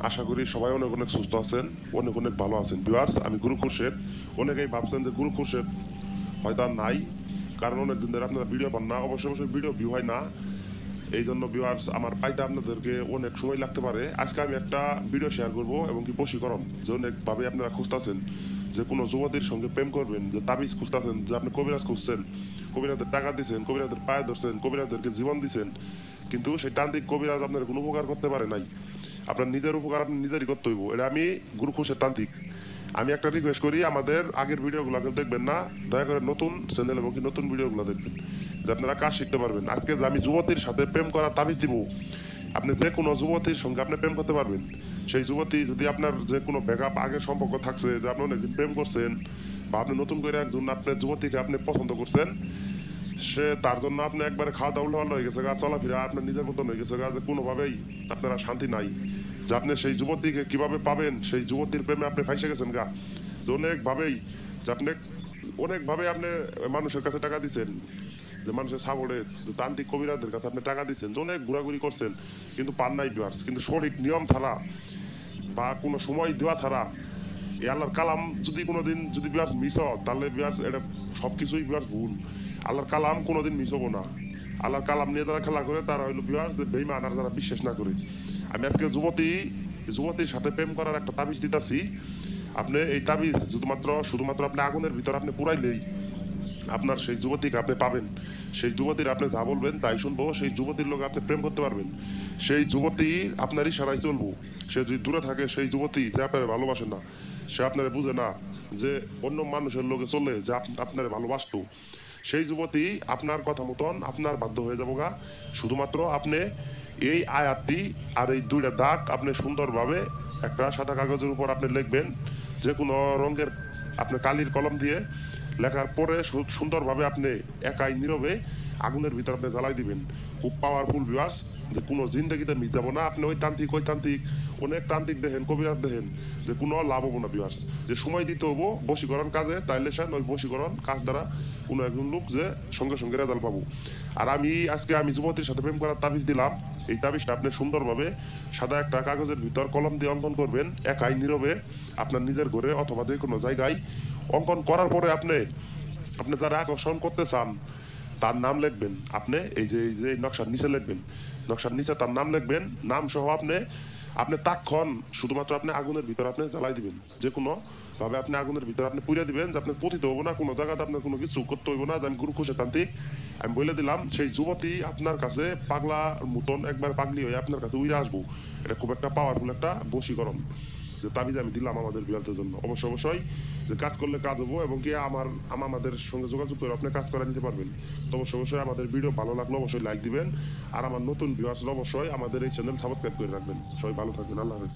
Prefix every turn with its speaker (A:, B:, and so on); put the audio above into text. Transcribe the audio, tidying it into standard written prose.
A: আশা করি সবাই অনেক অনেক সুস্থ আছেন, অনেক অনেক ভালো আছেন। ভিউয়ার্স, আমি গুরু খুরশেদ। অনেকেই ভাবছেন যে গুরু খুরশেদ হয়তো আর নাই, কারণ অনেকদিন ধরে আপনারা ভিডিও পান না, অবশ্যই ভিডিও ভিউ হয় না। এই জন্য ভিউয়ার্স, আমার পাইতে আপনাদেরকে অনেক সময় লাগতে পারে। আজকে আমি একটা ভিডিও শেয়ার করব এবং কি বশীকরণ, যে অনেকভাবে আপনারা খুঁজতেছেন যে কোনো যুবতীর সঙ্গে প্রেম করবেন, যে তাবিজ খুঁজতেছেন, যে আপনি কবিরাজ খুঁজছেন, কবিরাজদের টাকা দিচ্ছেন, কবিরাজদের পায়ে ধরছেন, কবিরাজদেরকে জীবন দিচ্ছেন, কিন্তু সেই তান্ত্রিক কবিরাজ আপনার কোনো উপকার করতে পারে নাই। আপনার নিজের উপকার আপনি নিজেরই করতে হইব। এটা আমি গুরু খুশের তান্ত্রিক। আমি একটা রিকোয়েস্ট করি, আমাদের আগের ভিডিওগুলো কেউ দেখবেন না, দয়া করে নতুন চ্যানেল এবং কি নতুন ভিডিওগুলো দেখবেন, যে আপনারা কাজ শিখতে পারবেন। আজকে যে আমি যুবতীর সাথে প্রেম করার তাবিজ দিব, আপনি যে কোনো যুবতীর সঙ্গে আপনি প্রেম করতে পারবেন। সেই যুবতী যদি আপনার যে কোনো ব্যাকআপ আগের সম্পর্ক থাকছে, যে আপনি অনেকদিন প্রেম করছেন, বা আপনি নতুন করে একজন আপনার যুবতীকে আপনি পছন্দ করছেন, সে তার জন্য আপনি একবারে খাওয়া দাওয়া উল্টো হয়ে গেছে, চলাফেরা আপনার নিজের মতন হয়ে গেছে, যে কোনোভাবেই আপনারা শান্তি নাই, যে আপনি সেই যুবতীকে কিভাবে পাবেন, সেই যুবতীর প্রেমে আপনি ফাইসে গেছেন গা। যে অনেকভাবেই, যে আপনি অনেকভাবে আপনি মানুষের কাছে টাকা দিচ্ছেন, যে মানুষের সাগরে তান্ত্রিক কবিরাজদের কাছে আপনি টাকা দিচ্ছেন, যে অনেক ঘোরাঘুরি করছেন, কিন্তু পান নাই ভিউয়ার্স। কিন্তু সঠিক নিয়ম ছাড়া বা কোনো সময় দেওয়া ছাড়া এই আল্লাহর কালাম যদি কোনোদিন যদি ভিউয়ার্স মিস হয়, তাহলে ভিউয়ার্স এটা সবকিছুই ভিউয়ার্স ভুল। আল্লাহর কালাম কোনোদিন মিস হবো না। আল্লাহর কালাম নিয়ে যারা খেলা করে তারা হইলো ভিউয়ার্স বেঈমান, আর যারা বিশ্বাস না করে। আমি আজকে যুবতীর সাথে প্রেম করার একটা তাবিজ দিতাছি। আপনি এই তাবিজ শুধুমাত্র আপনি আগুনের ভিতর আপনি পুরাইলেই আপনার সেই যুবতীকে আপনি পাবেন। সেই যুবতীর আপনি যা বলবেন তাই শুনবো, সেই যুবতীর লোক আপনি প্রেম করতে পারবেন। সেই যুবতী আপনার ইশারায় চলবো। সে যদি দূরে থাকে, সেই যুবতী যে আপনার ভালোবাসে না, সে আপনার বুঝে না যে অন্য মানুষের লোকে চলে যে আপনার ভালোবাসতো, সেই যুবতী আপনার কথা মতন আপনার বাধ্য হয়ে যাবো গা। শুধুমাত্র আপনি এই আয়াতটি আর এই দুইটা দাগ আপনি সুন্দরভাবে একটা সাদা কাগজের উপর আপনি লিখবেন, যে কোনো রঙের আপনি কালির কলম দিয়ে লেখার পরে সুন্দরভাবে আপনি একাই নীরবে আগুনের ভিতর আপনি জ্বালাই দিবেন। খুব পাওয়ারফুল ভিউয়ার্স, যে কোনো জিন্দেগিতে মিস যাবো না। আপনি ওই তান্ত্রিক অনেক তান্ত্রিক দেখেন, কবিরাজ দেখেন, যে কোনো লাভ হবো না ভিউয়ার্স। যে সময় দিতে হবো বশীকরণ কাজে, তাইলে সে ওই বশীকরণ কাজ দ্বারা কোনো একজন লোক যে সঙ্গে সঙ্গে রেজাল্ট পাবো। আর আজকে আমি যুবতীর সাথে প্রেম করার তাবিজ দিলাম। এই তাবিজটা আপনি সুন্দরভাবে সাদা একটা কাগজের ভিতর কলম দিয়ে অঙ্কন করবেন, একাই নীরবে আপনার নিজের ঘরে অথবা যে কোনো জায়গায়। অঙ্কন করার পরে আপনি আপনি যারা আকর্ষণ করতে চান তার নাম লিখবেন। আপনি এই যে নকশার নিচে লিখবেন, নকশার নিচে তার নাম লিখবেন, নাম সহ আপনি আপনি তাক্ষণ শুধুমাত্র আপনি আগুনের ভিতর আপনি জ্বালাই দিবেন। যে কোনো ভাবে আপনি আগুনের ভিতর আপনি পুড়িয়ে দিবেন, যে আপনি পতিত হবো না, কোনো জায়গাতে আপনার কোনো কিছু করতে হইব না। যে আমি গুরু খুশে তান্ত্রিক, আমি বলে দিলাম। সেই যুবতী আপনার কাছে পাগলা মতন একবার পাগলি হয়ে আপনার কাছে উড়ে আসবো। এটা খুব একটা পাওয়ারফুল একটা বশীকরণ, যে তাবিজ আমি দিলাম আমাদের বিড়ালদের জন্য। অবশ্যই যে কাজ করলে কাজ হবো, এবং কি আমাদের সঙ্গে যোগাযোগ করে আপনি কাজ করে নিতে পারবেন। তো অবশ্যই আমাদের ভিডিও ভালো লাগলে অবশ্যই লাইক দিবেন, আর আমার নতুন ভিউয়ার্সরা অবশ্যই আমাদের এই চ্যানেল সাবস্ক্রাইব করে রাখবেন। সবাই ভালো থাকবেন, আল্লাহ হাফেজ।